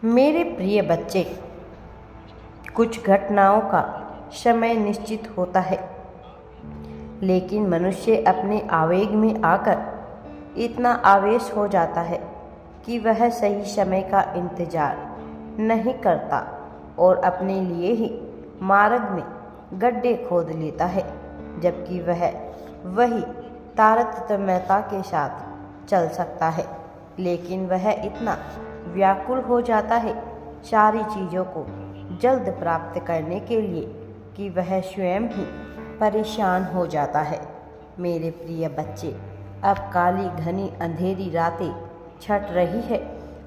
मेरे प्रिय बच्चे, कुछ घटनाओं का समय निश्चित होता है, लेकिन मनुष्य अपने आवेग में आकर इतना आवेश हो जाता है कि वह सही समय का इंतजार नहीं करता और अपने लिए ही मार्ग में गड्ढे खोद लेता है, जबकि वह वही तारतम्यता के साथ चल सकता है। लेकिन वह इतना व्याकुल हो जाता है सारी चीज़ों को जल्द प्राप्त करने के लिए कि वह स्वयं ही परेशान हो जाता है। मेरे प्रिय बच्चे, अब काली घनी अंधेरी रातें छट रही है।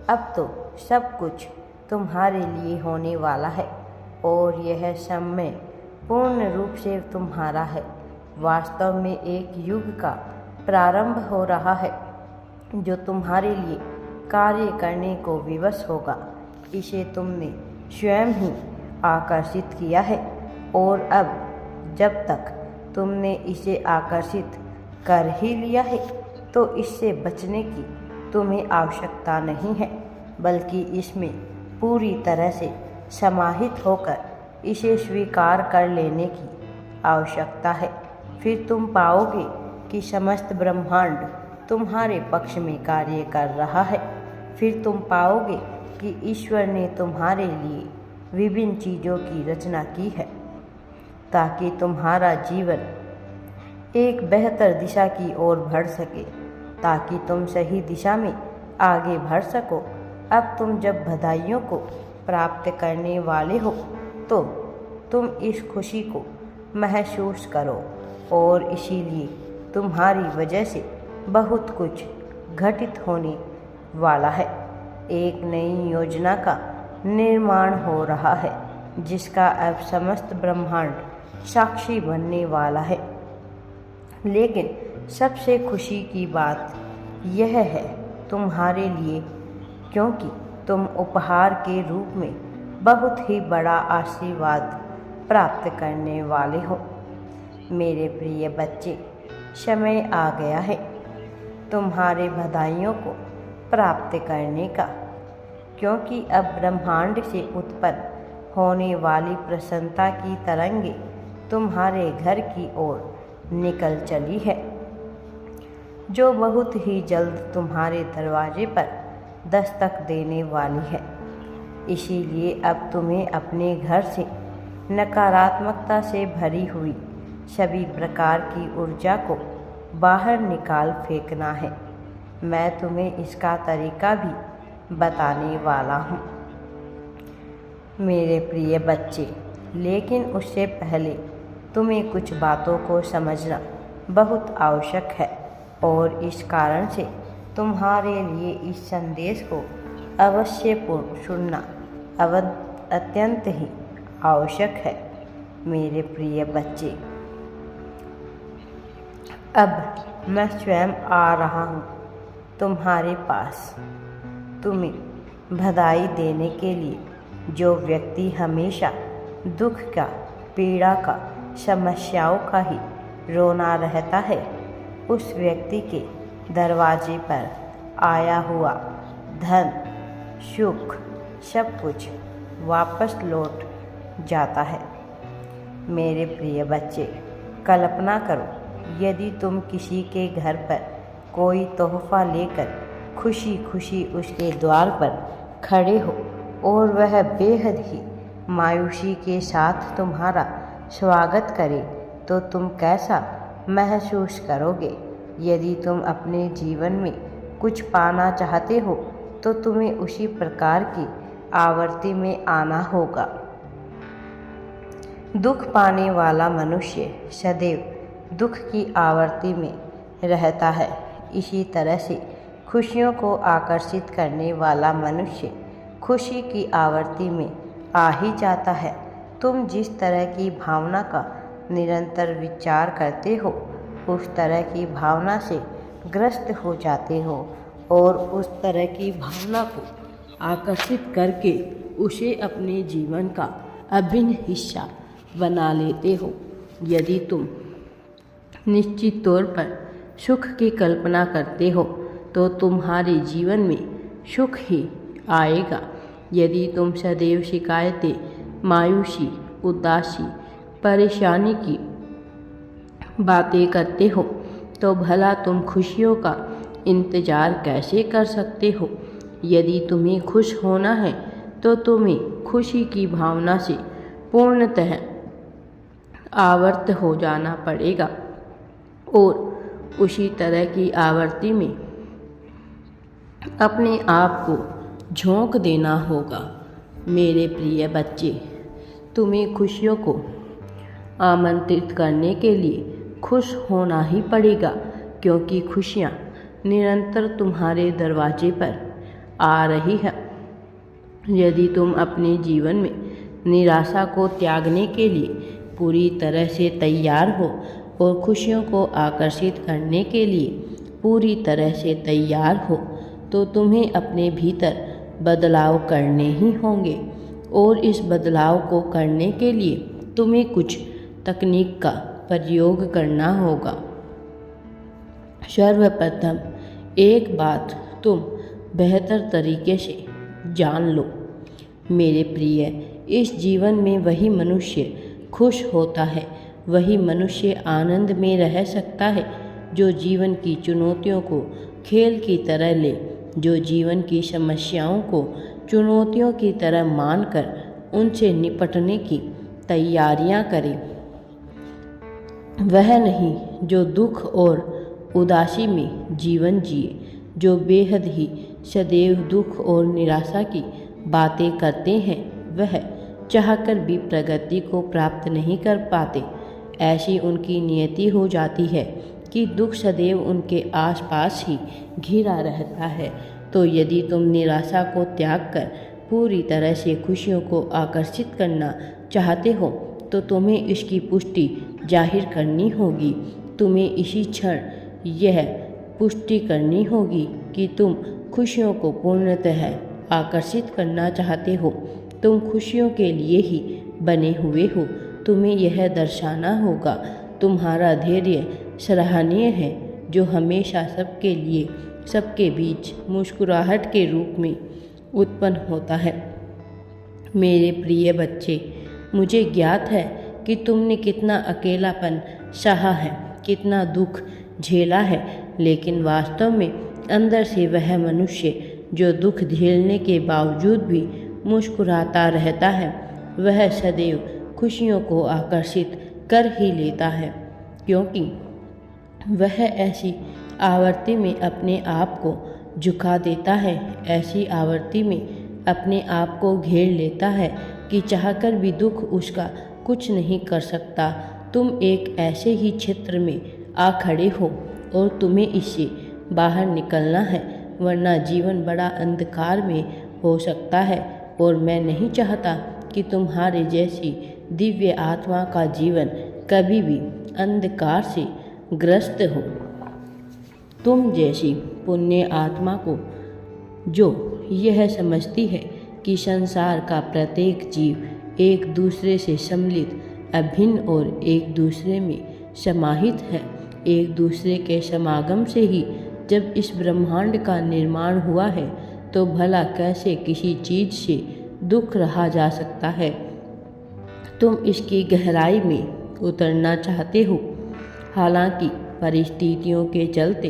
अब तो सब कुछ तुम्हारे लिए होने वाला है और यह समय पूर्ण रूप से तुम्हारा है। वास्तव में एक युग का प्रारंभ हो रहा है जो तुम्हारे लिए कार्य करने को विवश होगा। इसे तुमने स्वयं ही आकर्षित किया है और अब जब तक तुमने इसे आकर्षित कर ही लिया है तो इससे बचने की तुम्हें आवश्यकता नहीं है, बल्कि इसमें पूरी तरह से समाहित होकर इसे स्वीकार कर लेने की आवश्यकता है। फिर तुम पाओगे कि समस्त ब्रह्मांड तुम्हारे पक्ष में कार्य कर रहा है। फिर तुम पाओगे कि ईश्वर ने तुम्हारे लिए विभिन्न चीज़ों की रचना की है ताकि तुम्हारा जीवन एक बेहतर दिशा की ओर बढ़ सके, ताकि तुम सही दिशा में आगे बढ़ सको। अब तुम जब बधाइयों को प्राप्त करने वाले हो तो तुम इस खुशी को महसूस करो और इसीलिए तुम्हारी वजह से बहुत कुछ घटित होने वाला है। एक नई योजना का निर्माण हो रहा है जिसका अब समस्त ब्रह्मांड साक्षी बनने वाला है। लेकिन सबसे खुशी की बात यह है तुम्हारे लिए, क्योंकि तुम उपहार के रूप में बहुत ही बड़ा आशीर्वाद प्राप्त करने वाले हो। मेरे प्रिय बच्चे, समय आ गया है तुम्हारे बधाइयों को प्राप्त करने का, क्योंकि अब ब्रह्मांड से उत्पन्न होने वाली प्रसन्नता की तरंगे तुम्हारे घर की ओर निकल चली है, जो बहुत ही जल्द तुम्हारे दरवाजे पर दस्तक देने वाली है। इसीलिए अब तुम्हें अपने घर से नकारात्मकता से भरी हुई सभी प्रकार की ऊर्जा को बाहर निकाल फेंकना है। मैं तुम्हें इसका तरीका भी बताने वाला हूँ मेरे प्रिय बच्चे, लेकिन उससे पहले तुम्हें कुछ बातों को समझना बहुत आवश्यक है और इस कारण से तुम्हारे लिए इस संदेश को अवश्य सुनना अत्यंत ही आवश्यक है। मेरे प्रिय बच्चे, अब मैं स्वयं आ रहा हूँ तुम्हारे पास तुम्हें बधाई देने के लिए। जो व्यक्ति हमेशा दुख का, पीड़ा का, समस्याओं का ही रोना रहता है, उस व्यक्ति के दरवाजे पर आया हुआ धन, सुख, सब कुछ वापस लौट जाता है। मेरे प्रिय बच्चे, कल्पना करो यदि तुम किसी के घर पर कोई तोहफा लेकर खुशी खुशी उसके द्वार पर खड़े हो और वह बेहद ही मायूसी के साथ तुम्हारा स्वागत करे, तो तुम कैसा महसूस करोगे? यदि तुम अपने जीवन में कुछ पाना चाहते हो तो तुम्हें उसी प्रकार की आवृत्ति में आना होगा। दुख पाने वाला मनुष्य सदैव दुख की आवृत्ति में रहता है। इसी तरह से खुशियों को आकर्षित करने वाला मनुष्य खुशी की आवृत्ति में आ ही जाता है। तुम जिस तरह की भावना का निरंतर विचार करते हो, उस तरह की भावना से ग्रस्त हो जाते हो और उस तरह की भावना को आकर्षित करके उसे अपने जीवन का अभिन्न हिस्सा बना लेते हो। यदि तुम निश्चित तौर पर सुख की कल्पना करते हो तो तुम्हारे जीवन में सुख ही आएगा। यदि तुम सदैव शिकायतें, मायूसी, उदासी, परेशानी की बातें करते हो तो भला तुम खुशियों का इंतज़ार कैसे कर सकते हो। यदि तुम्हें खुश होना है तो तुम्हें खुशी की भावना से पूर्णतः आवर्त हो जाना पड़ेगा और उसी तरह की आवृत्ति में अपने आप को झोंक देना होगा। मेरे प्रिय बच्चे, तुम्हें खुशियों को आमंत्रित करने के लिए खुश होना ही पड़ेगा, क्योंकि खुशियाँ निरंतर तुम्हारे दरवाजे पर आ रही है। यदि तुम अपने जीवन में निराशा को त्यागने के लिए पूरी तरह से तैयार हो और खुशियों को आकर्षित करने के लिए पूरी तरह से तैयार हो, तो तुम्हें अपने भीतर बदलाव करने ही होंगे। और इस बदलाव को करने के लिए तुम्हें कुछ तकनीक का प्रयोग करना होगा। सर्वप्रथम एक बात तुम बेहतर तरीके से जान लो मेरे प्रिय, इस जीवन में वही मनुष्य खुश होता है, वही मनुष्य आनंद में रह सकता है जो जीवन की चुनौतियों को खेल की तरह ले, जो जीवन की समस्याओं को चुनौतियों की तरह मानकर उनसे निपटने की तैयारियां करे। वह नहीं जो दुख और उदासी में जीवन जिए, जो बेहद ही सदैव दुख और निराशा की बातें करते हैं, वह चाहकर भी प्रगति को प्राप्त नहीं कर पाते। ऐसी उनकी नियति हो जाती है कि दुख सदैव उनके आसपास ही घिरा रहता है। तो यदि तुम निराशा को त्याग कर पूरी तरह से खुशियों को आकर्षित करना चाहते हो तो तुम्हें इसकी पुष्टि जाहिर करनी होगी। तुम्हें इसी क्षण यह पुष्टि करनी होगी कि तुम खुशियों को पूर्णतः आकर्षित करना चाहते हो। तुम खुशियों के लिए ही बने हुए हो। तुम्हें यह दर्शाना होगा तुम्हारा धैर्य सराहनीय है, जो हमेशा सबके लिए सबके बीच मुस्कुराहट के रूप में उत्पन्न होता है। मेरे प्रिय बच्चे, मुझे ज्ञात है कि तुमने कितना अकेलापन सहा है, कितना दुख झेला है, लेकिन वास्तव में अंदर से वह मनुष्य जो दुख झेलने के बावजूद भी मुस्कुराता रहता है, वह सदैव खुशियों को आकर्षित कर ही लेता है, क्योंकि वह ऐसी आवृत्ति में अपने आप को झुका देता है, ऐसी आवृत्ति में अपने आप को घेर लेता है कि चाहकर भी दुख उसका कुछ नहीं कर सकता। तुम एक ऐसे ही क्षेत्र में आ खड़े हो और तुम्हें इससे बाहर निकलना है, वरना जीवन बड़ा अंधकार में हो सकता है। और मैं नहीं चाहता कि तुम्हारे जैसी दिव्य आत्मा का जीवन कभी भी अंधकार से ग्रस्त हो। तुम जैसी पुण्य आत्मा को जो यह समझती है कि संसार का प्रत्येक जीव एक दूसरे से सम्मिलित, अभिन्न और एक दूसरे में समाहित है। एक दूसरे के समागम से ही जब इस ब्रह्मांड का निर्माण हुआ है, तो भला कैसे किसी चीज़ से दुख रहा जा सकता है। तुम इसकी गहराई में उतरना चाहते हो। हालांकि परिस्थितियों के चलते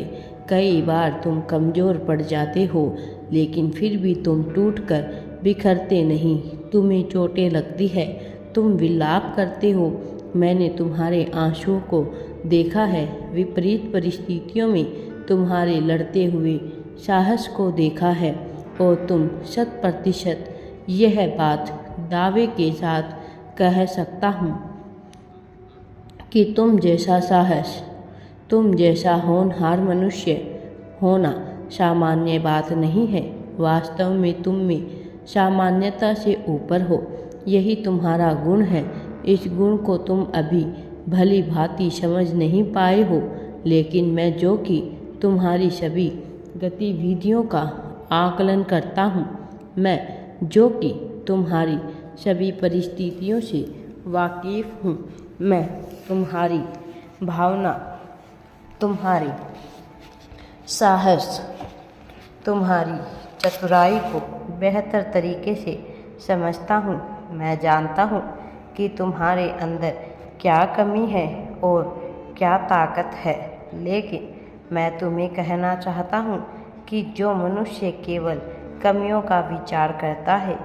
कई बार तुम कमज़ोर पड़ जाते हो, लेकिन फिर भी तुम टूटकर बिखरते नहीं। तुम्हें चोटें लगती है, तुम विलाप करते हो। मैंने तुम्हारे आंसुओं को देखा है। विपरीत परिस्थितियों में तुम्हारे लड़ते हुए साहस को देखा है, और तुम 100% यह बात दावे के साथ कह सकता हूँ कि तुम जैसा साहस, तुम जैसा होनहार मनुष्य होना सामान्य बात नहीं है। वास्तव में तुम में सामान्यता से ऊपर हो। यही तुम्हारा गुण है। इस गुण को तुम अभी भली भांति समझ नहीं पाए हो, लेकिन मैं जो कि तुम्हारी सभी गतिविधियों का आकलन करता हूँ, मैं जो कि तुम्हारी सभी परिस्थितियों से वाकिफ़ हूँ, मैं तुम्हारी भावना, तुम्हारी साहस, तुम्हारी चतुराई को बेहतर तरीके से समझता हूँ। मैं जानता हूँ कि तुम्हारे अंदर क्या कमी है और क्या ताकत है, लेकिन मैं तुम्हें कहना चाहता हूँ कि जो मनुष्य केवल कमियों का विचार करता है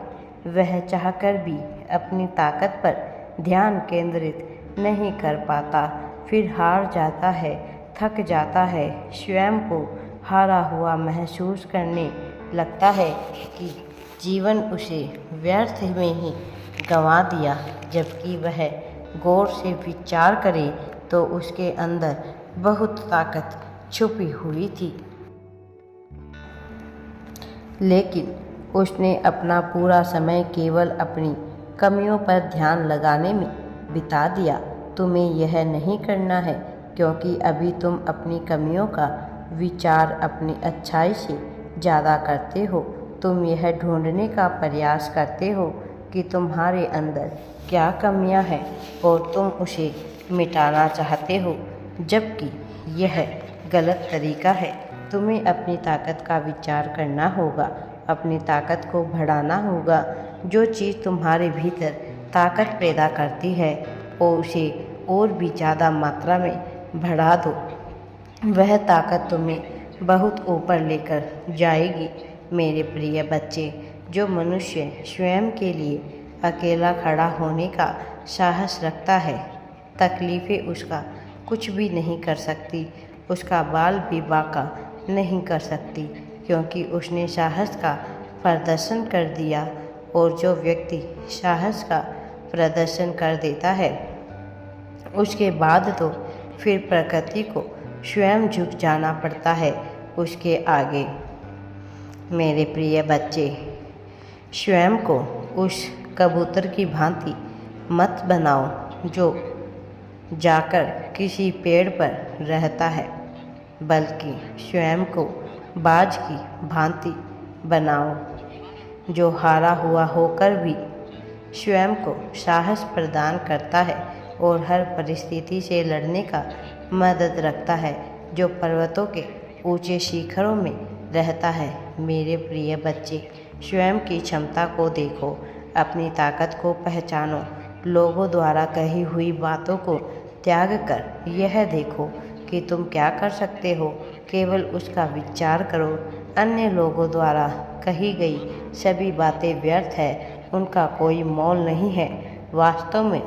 वह चाहकर भी अपनी ताकत पर ध्यान केंद्रित नहीं कर पाता, फिर हार जाता है, थक जाता है, स्वयं को हारा हुआ महसूस करने लगता है कि जीवन उसे व्यर्थ में ही गंवा दिया। जबकि वह गौर से विचार करे तो उसके अंदर बहुत ताकत छुपी हुई थी, लेकिन उसने अपना पूरा समय केवल अपनी कमियों पर ध्यान लगाने में बिता दिया। तुम्हें यह नहीं करना है, क्योंकि अभी तुम अपनी कमियों का विचार अपनी अच्छाई से ज़्यादा करते हो। तुम यह ढूंढने का प्रयास करते हो कि तुम्हारे अंदर क्या कमियां हैं और तुम उसे मिटाना चाहते हो, जबकि यह गलत तरीका है। तुम्हें अपनी ताकत का विचार करना होगा, अपनी ताकत को बढ़ाना होगा। जो चीज़ तुम्हारे भीतर ताकत पैदा करती है और उसे और भी ज़्यादा मात्रा में बढ़ा दो। वह ताकत तुम्हें बहुत ऊपर लेकर जाएगी। मेरे प्रिय बच्चे, जो मनुष्य स्वयं के लिए अकेला खड़ा होने का साहस रखता है, तकलीफ़ें उसका कुछ भी नहीं कर सकती, उसका बाल भी बांका नहीं कर सकती, क्योंकि उसने साहस का प्रदर्शन कर दिया। और जो व्यक्ति साहस का प्रदर्शन कर देता है, उसके बाद तो फिर प्रकृति को स्वयं झुक जाना पड़ता है उसके आगे। मेरे प्रिय बच्चे, स्वयं को उस कबूतर की भांति मत बनाओ जो जाकर किसी पेड़ पर रहता है, बल्कि स्वयं को बाज की भांति बनाओ जो हारा हुआ होकर भी स्वयं को साहस प्रदान करता है और हर परिस्थिति से लड़ने का मदद रखता है, जो पर्वतों के ऊंचे शिखरों में रहता है। मेरे प्रिय बच्चे, स्वयं की क्षमता को देखो, अपनी ताकत को पहचानो। लोगों द्वारा कही हुई बातों को त्याग कर यह देखो कि तुम क्या कर सकते हो। केवल उसका विचार करो। अन्य लोगों द्वारा कही गई सभी बातें व्यर्थ है, उनका कोई मोल नहीं है। वास्तव में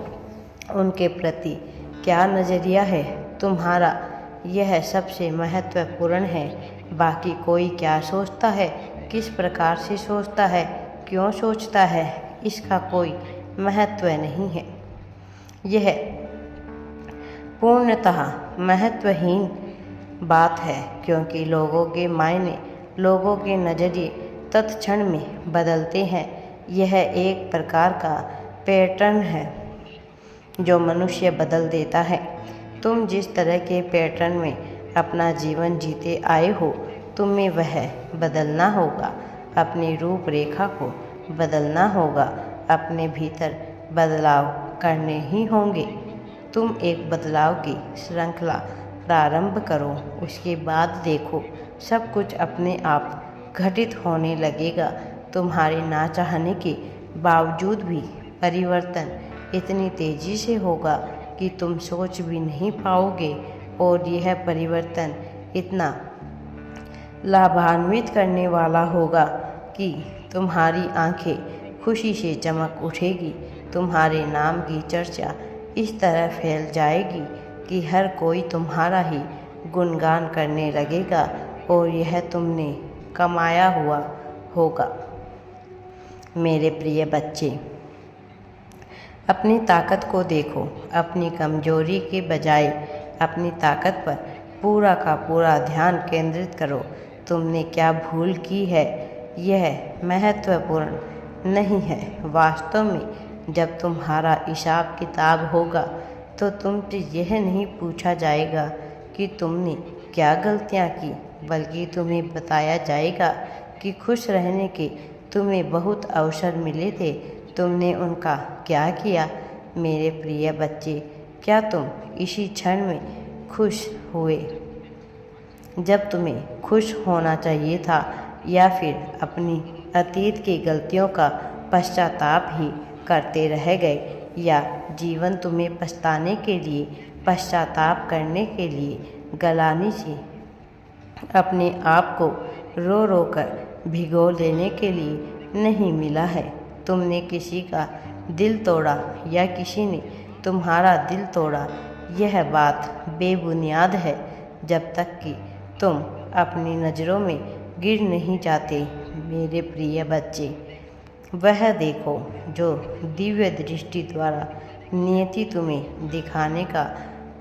उनके प्रति क्या नज़रिया है तुम्हारा, यह सबसे महत्वपूर्ण है। बाकी कोई क्या सोचता है, किस प्रकार से सोचता है, क्यों सोचता है, इसका कोई महत्व नहीं है। यह पूर्णतः महत्वहीन बात है, क्योंकि लोगों के मायने, लोगों के नज़रिए तत्क्षण में बदलते हैं। यह एक प्रकार का पैटर्न है जो मनुष्य बदल देता है। तुम जिस तरह के पैटर्न में अपना जीवन जीते आए हो, तुम्हें वह बदलना होगा। अपनी रूपरेखा को बदलना होगा, अपने भीतर बदलाव करने ही होंगे। तुम एक बदलाव की श्रृंखला प्रारंभ करो, उसके बाद देखो सब कुछ अपने आप घटित होने लगेगा। तुम्हारे ना चाहने के बावजूद भी परिवर्तन इतनी तेज़ी से होगा कि तुम सोच भी नहीं पाओगे, और यह परिवर्तन इतना लाभान्वित करने वाला होगा कि तुम्हारी आंखें खुशी से चमक उठेगी। तुम्हारे नाम की चर्चा इस तरह फैल जाएगी कि हर कोई तुम्हारा ही गुणगान करने लगेगा, और यह तुमने कमाया हुआ होगा। मेरे प्रिय बच्चे, अपनी ताकत को देखो, अपनी कमजोरी के बजाय अपनी ताकत पर पूरा का पूरा ध्यान केंद्रित करो। तुमने क्या भूल की है, यह महत्वपूर्ण नहीं है। वास्तव में जब तुम्हारा हिसाब किताब होगा तो तुमसे यह नहीं पूछा जाएगा कि तुमने क्या गलतियां की, बल्कि तुम्हें बताया जाएगा कि खुश रहने के तुम्हें बहुत अवसर मिले थे, तुमने उनका क्या किया। मेरे प्रिय बच्चे, क्या तुम इसी क्षण में खुश हुए जब तुम्हें खुश होना चाहिए था, या फिर अपनी अतीत की गलतियों का पश्चाताप ही करते रह गए, या जीवन तुम्हें पछताने के लिए, पश्चाताप करने के लिए, गलानी से अपने आप को रो रो कर भिगो देने के लिए नहीं मिला है। तुमने किसी का दिल तोड़ा या किसी ने तुम्हारा दिल तोड़ा, यह बात बेबुनियाद है जब तक कि तुम अपनी नज़रों में गिर नहीं जाते। मेरे प्रिय बच्चे, वह देखो जो दिव्य दृष्टि द्वारा नियति तुम्हें दिखाने का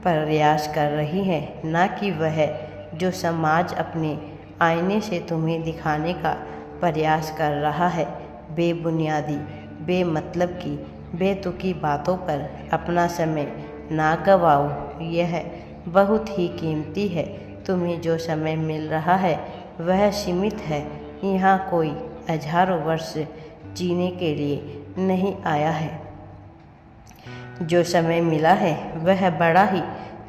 प्रयास कर रही है, ना कि वह जो समाज अपने आईने से तुम्हें दिखाने का प्रयास कर रहा है। बेबुनियादी, बेमतलब की, बेतुकी बातों पर अपना समय ना गवाओ, यह बहुत ही कीमती है। तुम्हें जो समय मिल रहा है वह सीमित है। यहाँ कोई हजारों वर्ष जीने के लिए नहीं आया है। जो समय मिला है वह बड़ा ही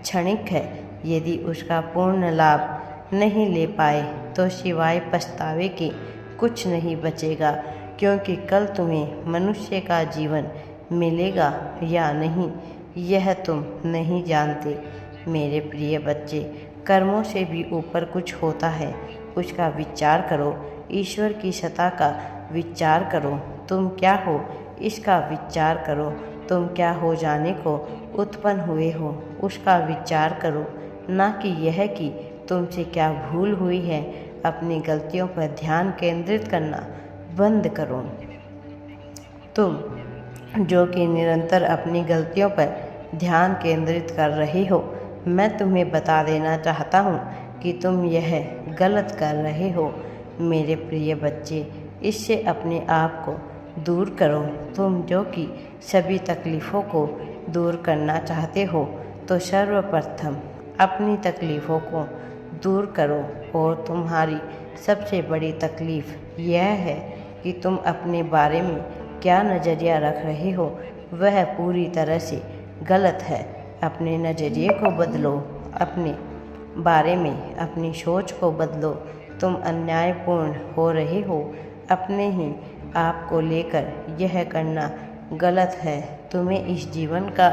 क्षणिक है। यदि उसका पूर्ण लाभ नहीं ले पाए तो सिवाय पछतावे के कुछ नहीं बचेगा, क्योंकि कल तुम्हें मनुष्य का जीवन मिलेगा या नहीं यह तुम नहीं जानते। मेरे प्रिय बच्चे, कर्मों से भी ऊपर कुछ होता है, उसका विचार करो। ईश्वर की सत्ता का विचार करो। तुम क्या हो इसका विचार करो। तुम क्या हो जाने को उत्पन्न हुए हो उसका विचार करो, ना कि यह कि तुमसे क्या भूल हुई है। अपनी गलतियों पर ध्यान केंद्रित करना बंद करो। तुम जो कि निरंतर अपनी गलतियों पर ध्यान केंद्रित कर रहे हो, मैं तुम्हें बता देना चाहता हूँ कि तुम यह गलत कर रहे हो। मेरे प्रिय बच्चे, इससे अपने आप को दूर करो। तुम जो कि सभी तकलीफ़ों को दूर करना चाहते हो, तो सर्वप्रथम अपनी तकलीफ़ों को दूर करो। और तुम्हारी सबसे बड़ी तकलीफ़ यह है कि तुम अपने बारे में क्या नज़रिया रख रहे हो, वह पूरी तरह से गलत है। अपने नज़रिए को बदलो, अपने बारे में अपनी सोच को बदलो। तुम अन्यायपूर्ण हो रहे हो। अपने ही आप को लेकर यह करना गलत है। तुम्हें इस जीवन का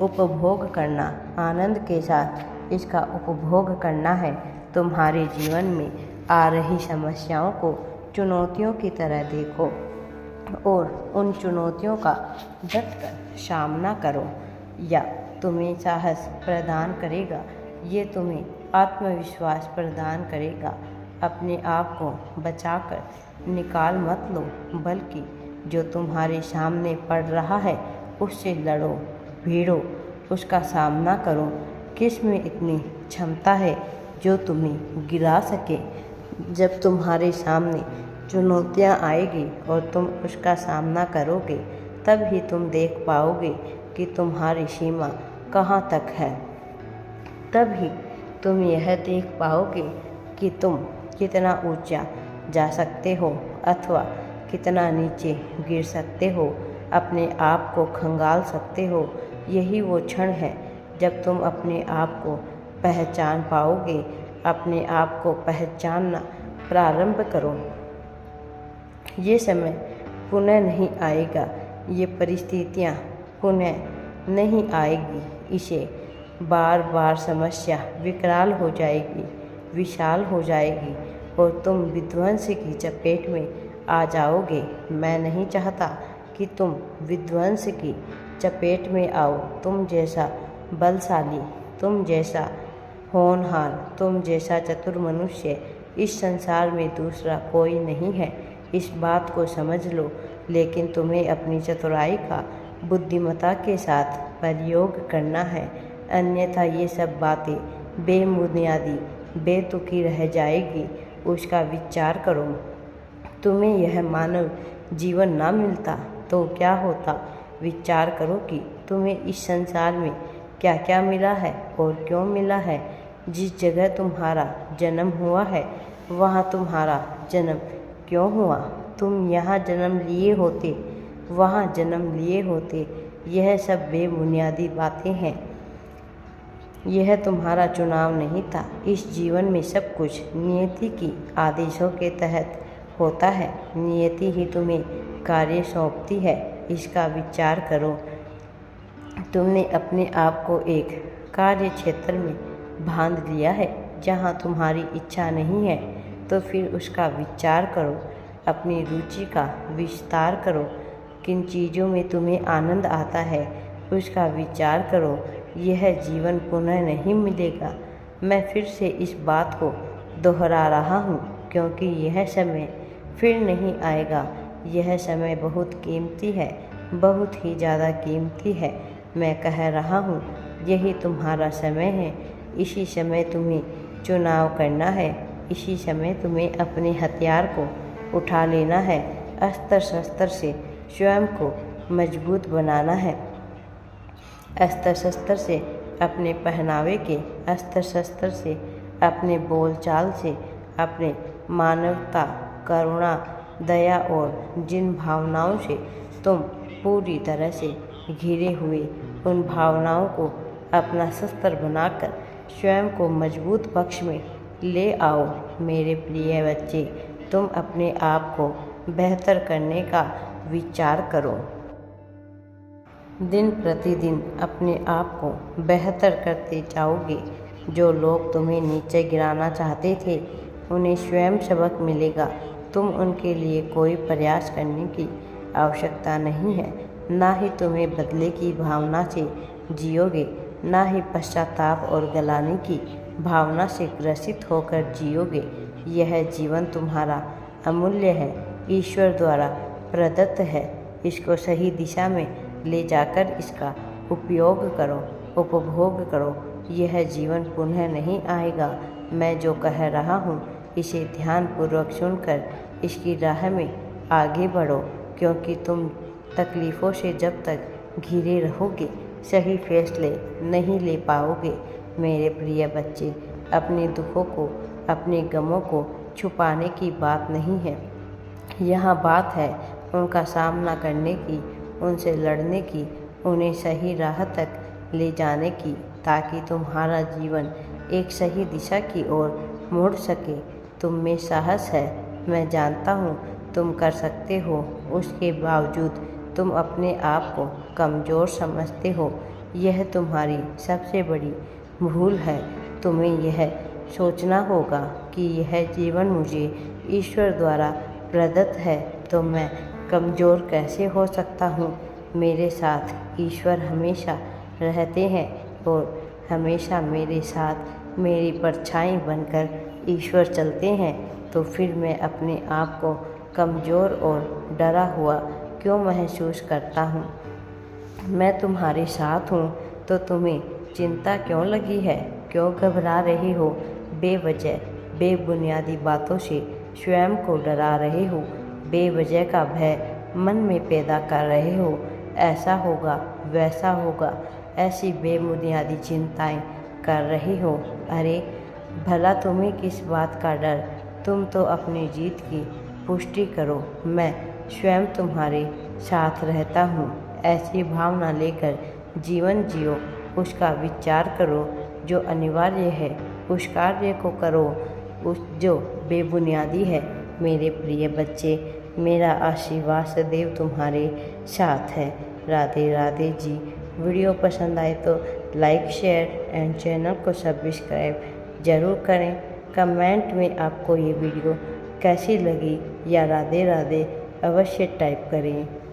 उपभोग करना, आनंद के साथ इसका उपभोग करना है। तुम्हारे जीवन में आ रही समस्याओं को चुनौतियों की तरह देखो और उन चुनौतियों का डटकर सामना करो। या तुम्हें साहस प्रदान करेगा, ये तुम्हें आत्मविश्वास प्रदान करेगा। अपने आप को बचाकर निकाल मत लो, बल्कि जो तुम्हारे सामने पड़ रहा है उससे लड़ो, भिड़ो, उसका सामना करो। किस में इतनी क्षमता है जो तुम्हें गिरा सके? जब तुम्हारे सामने चुनौतियाँ आएगी और तुम उसका सामना करोगे, तब ही तुम देख पाओगे कि तुम्हारी सीमा कहाँ तक है। तब ही तुम यह देख पाओगे कि तुम कितना ऊंचा जा सकते हो अथवा कितना नीचे गिर सकते हो, अपने आप को खंगाल सकते हो। यही वो क्षण है जब तुम अपने आप को पहचान पाओगे। अपने आप को पहचानना प्रारंभ करो। ये समय पुनः नहीं आएगा, ये परिस्थितियाँ पुनः नहीं आएगी। इसे बार बार समस्या विकराल हो जाएगी, विशाल हो जाएगी और तुम विध्वंस की चपेट में आ जाओगे। मैं नहीं चाहता कि तुम विध्वंस की चपेट में आओ। तुम जैसा बलशाली, तुम जैसा होनहार, तुम जैसा चतुर मनुष्य इस संसार में दूसरा कोई नहीं है। इस बात को समझ लो, लेकिन तुम्हें अपनी चतुराई का बुद्धिमत्ता के साथ प्रयोग करना है, अन्यथा ये सब बातें बेबुनियादी, बेतुकी रह जाएगी। उसका विचार करो। तुम्हें यह मानव जीवन ना मिलता तो क्या होता? विचार करो कि तुम्हें इस संसार में क्या क्या मिला है और क्यों मिला है। जिस जगह तुम्हारा जन्म हुआ है वहाँ तुम्हारा जन्म क्यों हुआ? तुम यहाँ जन्म लिए होते, वहाँ जन्म लिए होते। यह सब बेबुनियादी बातें हैं। यह तुम्हारा चुनाव नहीं था। इस जीवन में सब कुछ नियति की आदेशों के तहत होता है। नियति ही तुम्हें कार्य सौंपती है, इसका विचार करो। तुमने अपने आप को एक कार्य क्षेत्र में बांध लिया है जहाँ तुम्हारी इच्छा नहीं है, तो फिर उसका विचार करो। अपनी रुचि का विस्तार करो। किन चीज़ों में तुम्हें आनंद आता है उसका विचार करो। यह जीवन पुनः नहीं मिलेगा। मैं फिर से इस बात को दोहरा रहा हूँ क्योंकि यह समय फिर नहीं आएगा। यह समय बहुत कीमती है, बहुत ही ज़्यादा कीमती है। मैं कह रहा हूँ यही तुम्हारा समय है। इसी समय तुम्हें चुनाव करना है। इसी समय तुम्हें अपने हथियार को उठा लेना है। अस्त्र शस्त्र से स्वयं को मजबूत बनाना है। अस्त्र शस्त्र से अपने पहनावे के, अस्त्र शस्त्र से अपने बोलचाल से, अपने मानवता, करुणा, दया और जिन भावनाओं से तुम पूरी तरह से घिरे हुए, उन भावनाओं को अपना शस्त्र बनाकर स्वयं को मजबूत पक्ष में ले आओ। मेरे प्रिय बच्चे, तुम अपने आप को बेहतर करने का विचार करो। दिन प्रतिदिन अपने आप को बेहतर करते जाओगे। जो लोग तुम्हें नीचे गिराना चाहते थे उन्हें स्वयं सबक मिलेगा। तुम उनके लिए कोई प्रयास करने की आवश्यकता नहीं है। ना ही तुम्हें बदले की भावना से जियोगे, ना ही पश्चाताप और गलाने की भावना से ग्रसित होकर जियोगे। यह जीवन तुम्हारा अमूल्य है, ईश्वर द्वारा प्रदत्त है। इसको सही दिशा में ले जाकर इसका उपयोग करो, उपभोग करो। यह जीवन पुनः नहीं आएगा। मैं जो कह रहा हूँ इसे ध्यानपूर्वक सुनकर इसकी राह में आगे बढ़ो, क्योंकि तुम तकलीफ़ों से जब तक घिरे रहोगे सही फैसले नहीं ले पाओगे। मेरे प्रिय बच्चे, अपने दुखों को, अपने गमों को छुपाने की बात नहीं है। यहाँ बात है उनका सामना करने की, उनसे लड़ने की, उन्हें सही राह तक ले जाने की, ताकि तुम्हारा जीवन एक सही दिशा की ओर मुड़ सके। तुम में साहस है, मैं जानता हूँ तुम कर सकते हो। उसके बावजूद तुम अपने आप को कमज़ोर समझते हो। यह तुम्हारी सबसे बड़ी भूल है। तुम्हें यह सोचना होगा कि यह जीवन मुझे ईश्वर द्वारा प्रदत्त है, तो मैं कमज़ोर कैसे हो सकता हूँ। मेरे साथ ईश्वर हमेशा रहते हैं और हमेशा मेरे साथ मेरी परछाई बनकर ईश्वर चलते हैं। तो फिर मैं अपने आप को कमज़ोर और डरा हुआ क्यों महसूस करता हूँ। मैं तुम्हारे साथ हूँ, तो तुम्हें चिंता क्यों लगी है, क्यों घबरा रही हो। बेवजह बेबुनियादी बातों से स्वयं को डरा रहे हो, बेवजह का भय मन में पैदा कर रहे हो। ऐसा होगा, वैसा होगा, ऐसी बेबुनियादी चिंताएं कर रही हो। अरे भला तुम्हें किस बात का डर। तुम तो अपनी जीत की पुष्टि करो। मैं स्वयं तुम्हारे साथ रहता हूँ। ऐसी भावना लेकर जीवन जियो, उसका विचार करो। जो अनिवार्य है उस कार्य को करो, उस जो बेबुनियादी है। मेरे प्रिय बच्चे, मेरा आशीर्वाद सदैव तुम्हारे साथ है। राधे राधे जी। वीडियो पसंद आए तो लाइक, शेयर एंड चैनल को सब्सक्राइब ज़रूर करें। कमेंट में आपको ये वीडियो कैसी लगी या राधे राधे अवश्य टाइप करें।